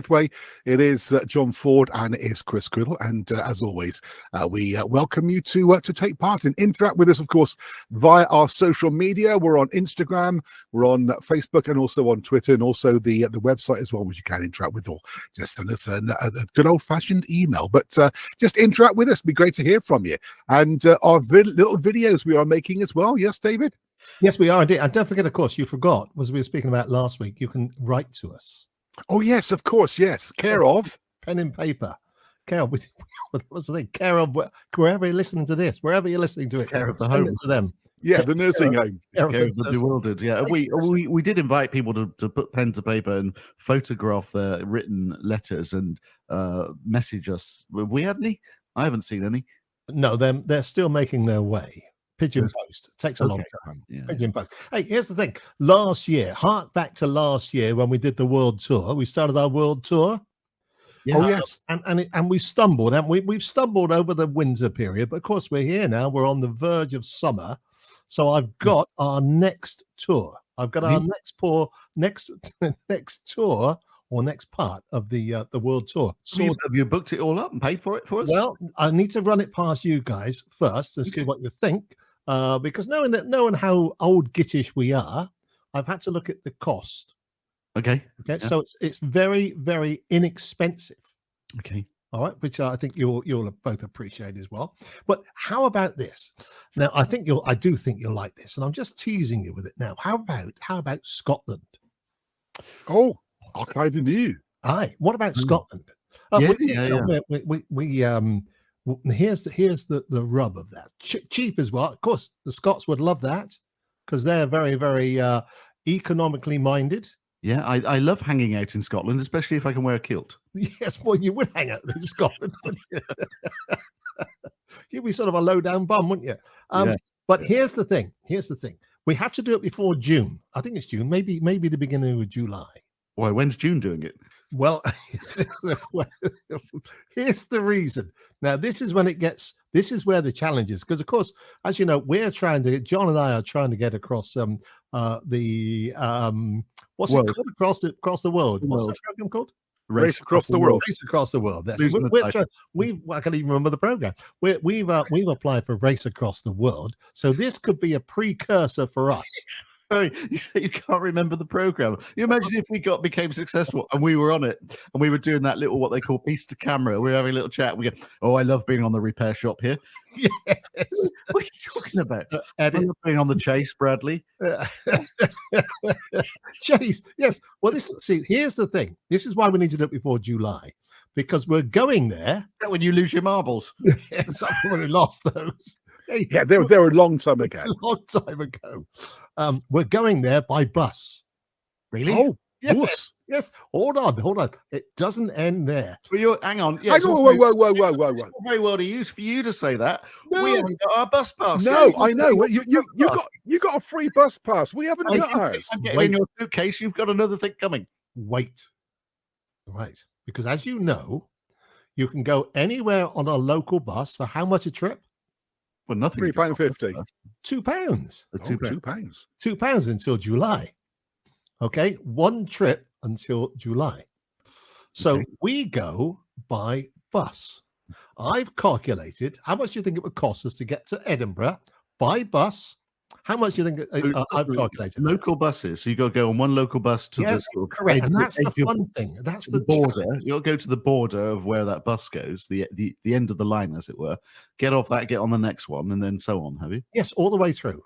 Way. It is John Ford and it is Chris Criddle, and as always, we welcome you to take part and interact with us, of course, via our social media. We're on Instagram, we're on Facebook, and also on Twitter, and also the website as well, which you can interact with, or just send us a good old-fashioned email. But just interact with us; it'd be great to hear from you. And our little videos we are making as well. Yes, David. Yes, we are indeed. And don't forget, of course, you forgot, as we were speaking about last week, you can write to us. Oh, yes, of course, yes. Care of pen and paper. Care of, what's the thing? Care of wherever you're listening to this, wherever you're listening to it. Care of the home. It to them. Yeah, the nursing home. Care of the bewildered. Yeah, we did invite people to put pen to paper and photograph their written letters and message us. Have we had any? I haven't seen any. No, they're still making their way. Pigeon post takes a long time. Yeah. Pigeon post. Hey, here's the thing. Last year, hark back to last year when we did the world tour. We started our world tour. Yeah. Oh yes, and we stumbled, and we've stumbled over the winter period. But of course, we're here now. We're on the verge of summer, so I've got our next tour. I've got our next tour. Or next part of the world tour. So have you booked it all up and paid for it for us? Well, I need to run it past you guys first to see what you think. Because knowing how old gittish we are, I've had to look at the cost. Okay. Yeah. So it's very, very inexpensive. Okay. All right, which I think you'll both appreciate as well. But how about this? Now, I do think you'll like this, and I'm just teasing you with it now. How about Scotland? Oh, I kind of knew. Aye. What about Scotland? Here's the rub of that. Cheap as well. Of course, the Scots would love that because they're very, very economically minded. Yeah, I love hanging out in Scotland, especially if I can wear a kilt. Yes, well, you would hang out in Scotland, wouldn't you? You'd be sort of a low-down bum, wouldn't you? But here's the thing. We have to do it before June. I think it's June, maybe the beginning of July. Why? When's June doing it? Well, here's the reason. Now, this is where the challenge is, because of course, as you know, John and I are trying to get across what's it called across the world? What's that program called? Race Across the World. Race Across the World. I can't even remember the program. We've applied for Race Across the World, so this could be a precursor for us. You say you can't remember the program. You imagine if we became successful and we were on it and we were doing that little, what they call piece to camera. We were having a little chat. We go, oh, I love being on the repair shop here. Yes. What are you talking about? I love being on the chase, Bradley. Chase, yes. Well, here's the thing. This is why we need to do it before July, because we're going there. Is that when you lose your marbles? Yes, I've already lost those. Hey, yeah, they were a long time ago. A long time ago. We're going there by bus. Really? Oh, yes. Yes. Hold on. It doesn't end there. Well, hang on. Yeah, whoa. Very well to use for you to say that. No. We haven't got our bus pass. No, I know. You got a free bus pass. We haven't got ours. I'm getting in your suitcase. You've got another thing coming. Wait. Right. Because as you know, you can go anywhere on a local bus for how much a trip? Well, nothing. £3.50. £2. £2. £2 until July. Okay, one trip until July. So we go by bus. I've calculated how much do you think it would cost us to get to Edinburgh by bus. How much do you think I've calculated? Local buses. So you got to go on one local bus to the correct, and that's the fun thing. That's the border. You'll go to the border of where that bus goes, the end of the line, as it were. Get off that, get on the next one, and then so on. Have you? Yes, all the way through.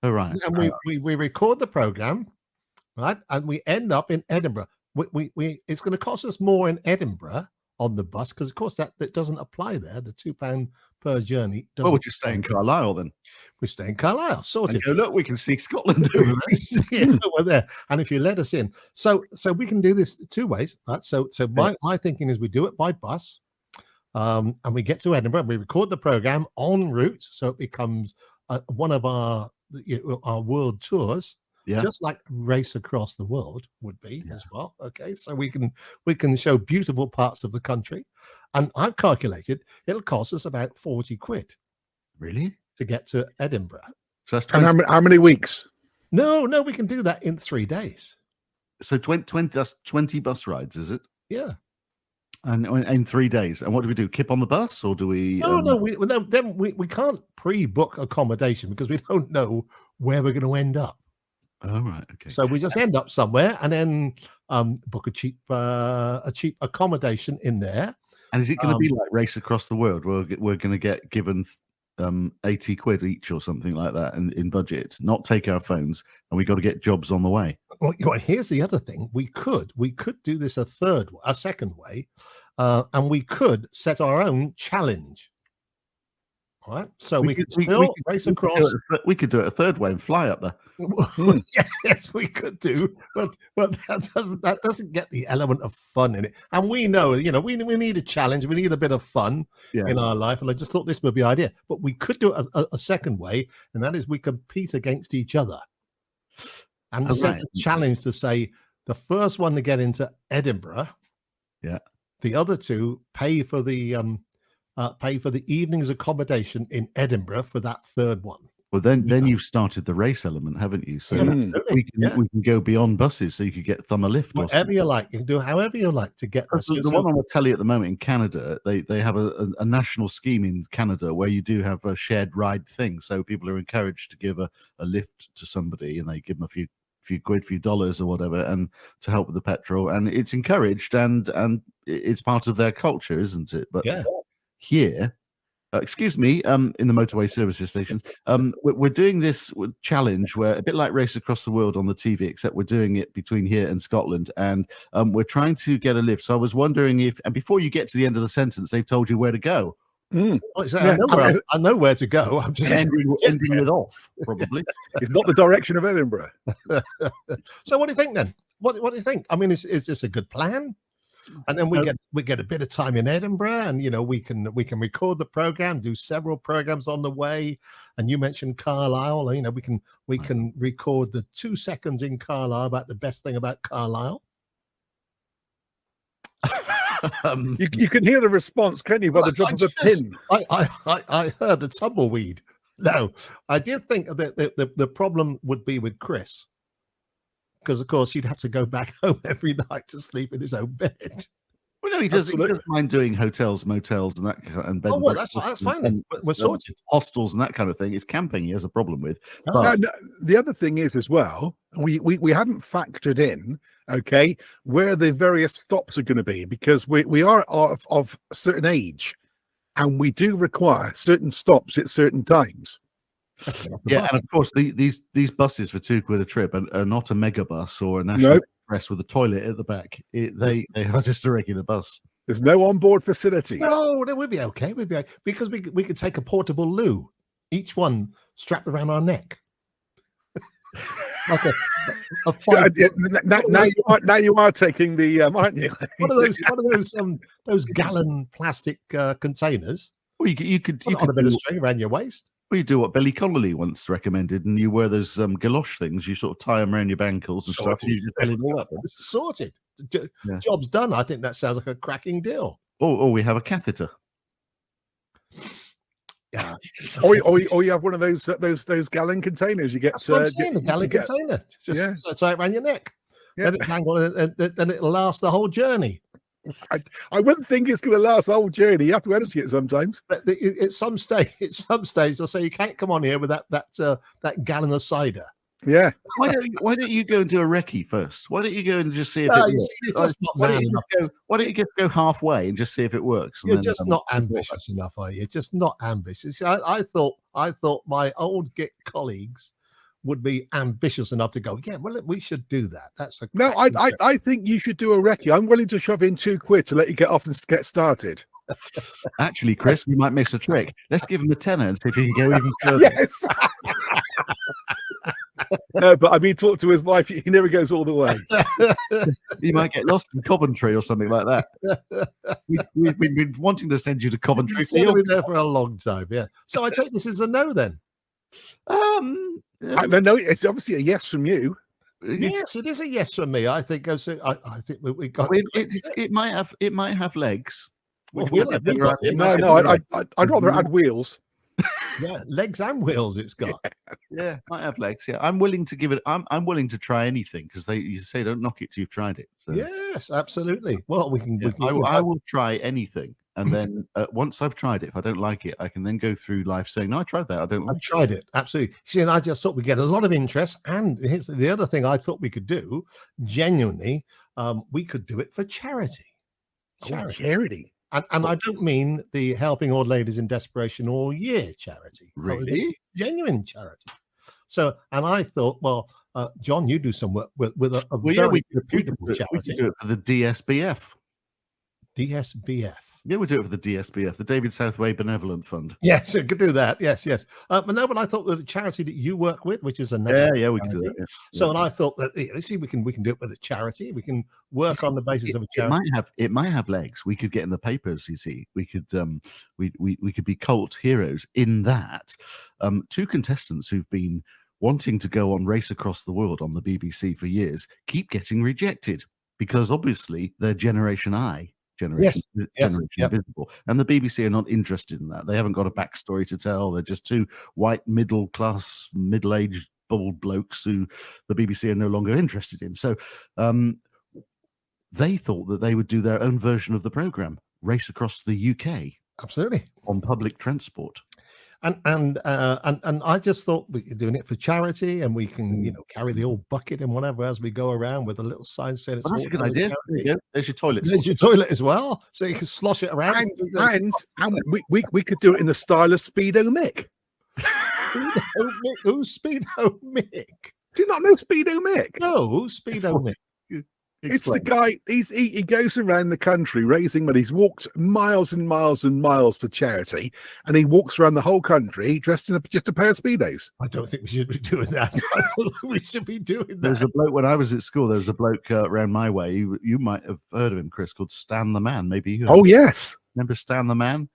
Oh right. And we record the program, right, and we end up in Edinburgh. We it's going to cost us more in Edinburgh on the bus because, of course, that doesn't apply there. The £2 per journey. Well, we'll just stay in Carlisle then. We stay in Carlisle. Sorted. Go, look, we can see Scotland over there. Yeah, we're there. And if you let us in, so we can do this two ways. Right? So my thinking is we do it by bus, and we get to Edinburgh. We record the program en route, so it becomes one of our world tours. Yeah. Just like Race Across the World would be as well. Okay, so we can show beautiful parts of the country, and I've calculated it'll cost us about £40. Really, to get to Edinburgh? So that's and how many weeks? No, we can do that in 3 days. So 20 bus rides, is it? Yeah. And in 3 days. And what do we do? Kip on the bus, or do we? No. We can't pre-book accommodation because we don't know where we're going to end up. Oh, right. Okay. So we just end up somewhere and then book a cheap accommodation in there. And is it going to be like Race Across the World? We're going to get given 80 quid each or something like that in budget, not take our phones, and we got to get jobs on the way. Well, here's the other thing. We could do this a second way, and we could set our own challenge. All right, so we could still race across. We could do it a third way and fly up there. Yes, we could do, but that doesn't get the element of fun in it. And we know, we need a challenge. We need a bit of fun in our life. And I just thought this would be an idea. But we could do it a second way, and that is we compete against each other and set a challenge to say the first one to get into Edinburgh, the other two pay for the evening's accommodation in Edinburgh for that third one. Well, then you've started the race element, haven't you? So we can go beyond buses. So you could get Thumb a Lift. Whatever you like. You can do however you like to get there. The one on the telly at the moment in Canada, they have a national scheme in Canada where you do have a shared ride thing. So people are encouraged to give a lift to somebody, and they give them a few quid, few dollars or whatever, and to help with the petrol. And it's encouraged, and it's part of their culture, isn't it? But here, excuse me, in the motorway services station, we're doing this challenge where a bit like Race Across the World on the TV, except we're doing it between here and Scotland, and we're trying to get a lift. So I was wondering if, and before you get to the end of the sentence, they've told you where to go. I know where to go. I'm just ending it off, probably. It's not the direction of Edinburgh. So what do you think then? What do you think? I mean, is this a good plan? And then we get a bit of time in Edinburgh, and we can record the program, do several programs on the way. And you mentioned Carlisle. We can record the 2 seconds in Carlisle about the best thing about Carlisle. You can hear the response, can you, by the drop of a pin? I heard the tumbleweed. No, I did think that the problem would be with Chris, because of course he'd have to go back home every night to sleep in his own bed. Well, no, he doesn't mind doing hotels, motels, and that kind of. And that's fine. Then. We're sorted. Hostels and that kind of thing. It's camping he has a problem with. No, the other thing is as well, we haven't factored in, where the various stops are going to be, because we are of a certain age, and we do require certain stops at certain times. Yeah, and of course these buses for £2 a trip are not a mega bus or a national express with a toilet at the back. They are just a regular bus. There's no onboard facilities. No, we'll be okay. We'll be okay, because we could take a portable loo, each one strapped around our neck. Like now you are taking the aren't you? One of those gallon plastic containers. Well, you could on a bit of string around your waist. Well, you do what Billy Connolly once recommended, and you wear those galosh things. You sort of tie them around your ankles and stuff. You just fill it all up. Sorted. Job's done. I think that sounds like a cracking deal. Oh, we have a catheter. Yeah. Or you have one of those gallon containers. You get a gallon container. Just tie it around your neck. Yeah. Then it'll last the whole journey. I wouldn't think it's going to last the whole journey. You have to empty it sometimes. But at some stage, they'll say you can't come on here with that gallon of cider. Yeah. Why don't you go and do a recce first? Why don't you go and just see if it works? Why don't you just go halfway and just see if it works? You're just not ambitious enough, are you? Just not ambitious. I thought my old Git colleagues would be ambitious enough to go, yeah, well, we should do that. I think you should do a recce. I'm willing to shove in £2 to let you get off and get started. Actually, Chris, we might miss a trick. Let's give him a tenner and see if he can go even further. Yes. No, but I mean, talk to his wife. He never goes all the way. You might get lost in Coventry or something like that. We've been wanting to send you to Coventry. You've been there for a long time, yeah. So I take this as a no then. No, it's obviously a yes from you. Yes, it is a yes from me. I think. I think we got. It might have legs. No, I'd rather add wheels. Yeah, legs and wheels it's got. Yeah, might have legs. Yeah, I'm willing to give it. I'm willing to try anything because you say don't knock it till you've tried it. So, Yes, absolutely. Well, we can. yeah, We can I will try anything, and then once I've tried it, if I don't like it, I can then go through life saying, "No, I tried that. I don't I like." tried it. Absolutely. See, and I just thought we'd get a lot of interest. And here's the other thing I thought we could do, genuinely, we could do it for charity. Charity. And I don't mean the Helping Old Ladies in Desperation All Year charity. I was Really? genuine charity. So, and I thought, well, John, you do some work with a Well, very we reputable could charity, do it for the DSBF. DSBF. Yeah, we do it for the DSBF, the David Southway Benevolent Fund. Yes, you could do that. Yes, yes. But no, but I thought that the charity that you work with, which is a Yeah, national yeah, we can do charity. that. Yeah. So, and I thought that let's see, we can do it with a charity. We can work on the basis of a It charity. might have legs. We could get in the papers. You see, we could we could be cult heroes in that. Two contestants who've been wanting to go on Race Across the World on the BBC for years keep getting rejected because obviously they're Generation I. Generation Invisible, and the BBC are not interested in that. They haven't got a backstory to tell. They're just two white middle-class, middle-aged bald blokes who the BBC are no longer interested in. So they thought that they would do their own version of the program, Race Across the UK, Absolutely. on public transport. And I just thought we could doing it for charity, and we can carry the old bucket and whatever as we go around with a little sign saying it's Well, that's all a good for the idea. There charity. you go. There's your toilet. There's your toilet as well, so you can slosh it around. And we could do it in the style of Speedo Mick. Who's Speedo Mick? Do you not know Speedo Mick? No, who's Speedo Mick? It's the guy. He goes around the country raising money. He's walked miles and miles and miles for charity, and he walks around the whole country dressed in just a pair of speedos. I don't think we should be doing that. I don't think we should be doing that. There's a bloke when I was at school. There was a bloke around my way. You might have heard of him, Chris, called Stan the Man. Maybe you. Oh yes, Remember Stan the Man?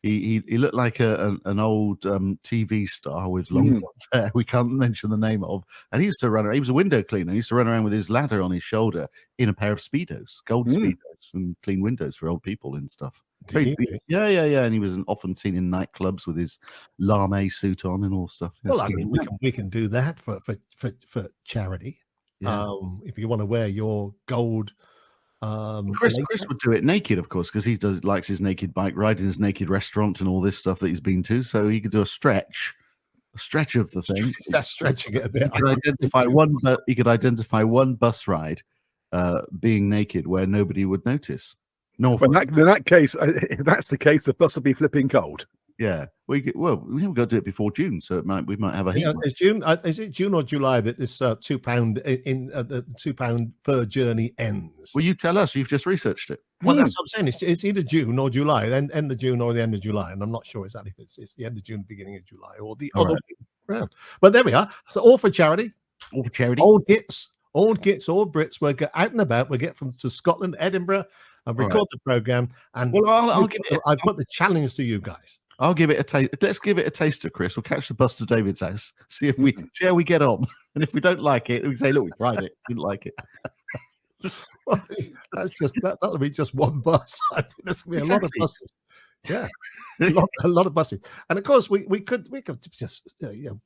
He looked like an old TV star with long blonde hair. We can't mention the name of. And he used to run around. He was a window cleaner. He used to run around with his ladder on his shoulder in a pair of Speedos, gold Speedos, and clean windows for old people and stuff. Yeah. And he was often seen in nightclubs with his lame suit on and all stuff. Well, I mean, we can do that for charity. Yeah. If you want to wear your gold. Chris would do it naked, of course, because he likes his naked bike ride and his naked restaurant and all this stuff that he's been to. So he could do a stretch of the thing. That's stretching it a bit. He could identify one bus ride being naked where nobody would notice. No, in that case, if that's the case, the bus will be flipping cold. Yeah, we haven't got to do it before June, so we might have a heat. Is June? Is it June or July that this £2 the £2 per journey ends? Well, you tell us. You've just researched it. Well, that's what I'm saying. It's either June or July, end of June or the end of July, and I'm not sure exactly if it's the end of June, beginning of July, or the other way round. But there we are. So all for charity. All for charity. Old Gits, all Brits. We'll get out and about. We'll get to Scotland, Edinburgh, and record the program. And well, I'll put the challenge to you guys. I'll give it a taste. Let's give it a taster, Chris. We'll catch the bus to David's house. See how we get on. And if we don't like it, we say, "Look, we tried it. Didn't like it." Well, that'll be just one bus. I think there's gonna be a lot of buses. Yeah, a lot of buses. And of course, we could just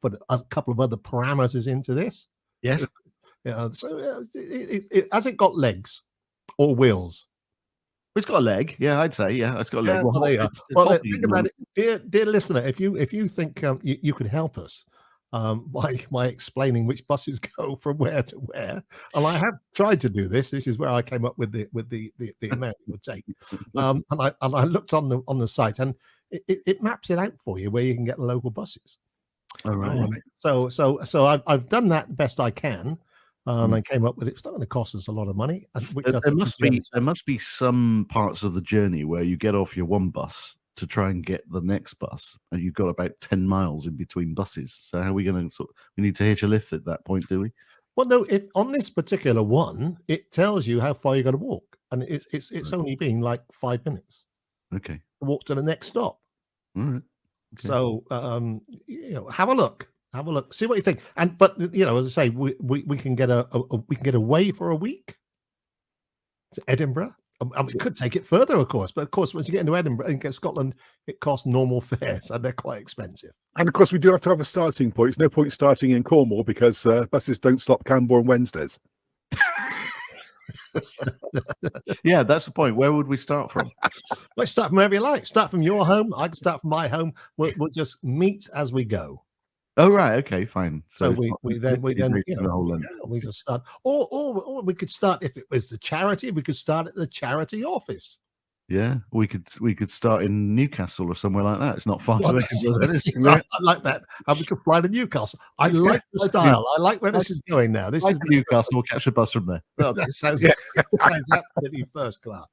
put a couple of other parameters into this. Yes. So has it got legs or wheels? It's got a leg. Yeah, I'd say. Yeah, it's got a leg. Well, there you are. Well, think about it, dear listener. If you think you could help us by explaining which buses go from where to where, and I have tried to do this. This is where I came up with the amount it would take. And I looked on the site, and it maps it out for you where you can get the local buses. All right. So I've done that the best I can. I came up with it. It's not going to cost us a lot of money. There must be some parts of the journey where you get off your one bus to try and get the next bus, and you've got about 10 miles in between buses. So how are we going to we need to hitch a lift at that point, do we? Well, no. If on this particular one, it tells you how far you're going to walk, and it's only been like 5 minutes. Okay. To walk to the next stop. All right. Okay. So have a look. Have a look. See what you think. But as I say, we can get away for a week to Edinburgh We could take it further, of course, but of course, once you get into Edinburgh and get Scotland, it costs normal fares, and they're quite expensive. And of course, we do have to have a starting point. There's no point starting in Cornwall because buses don't stop Canberra on Wednesdays. Yeah, that's the point. Where would we start from? Let's start from wherever you like. Start from your home. I can start from my home. We'll just meet as we go. Oh, right. Okay, fine. So it's we not then the whole length. we just start, or we could start, if it was the charity, we could start at the charity office. Yeah, we could start in Newcastle or somewhere like that. It's not far Well, away. I like that. And we could fly to Newcastle. I like the style. I like where this is going now. This is Newcastle. We'll catch a bus from there. well, this sounds absolutely first class.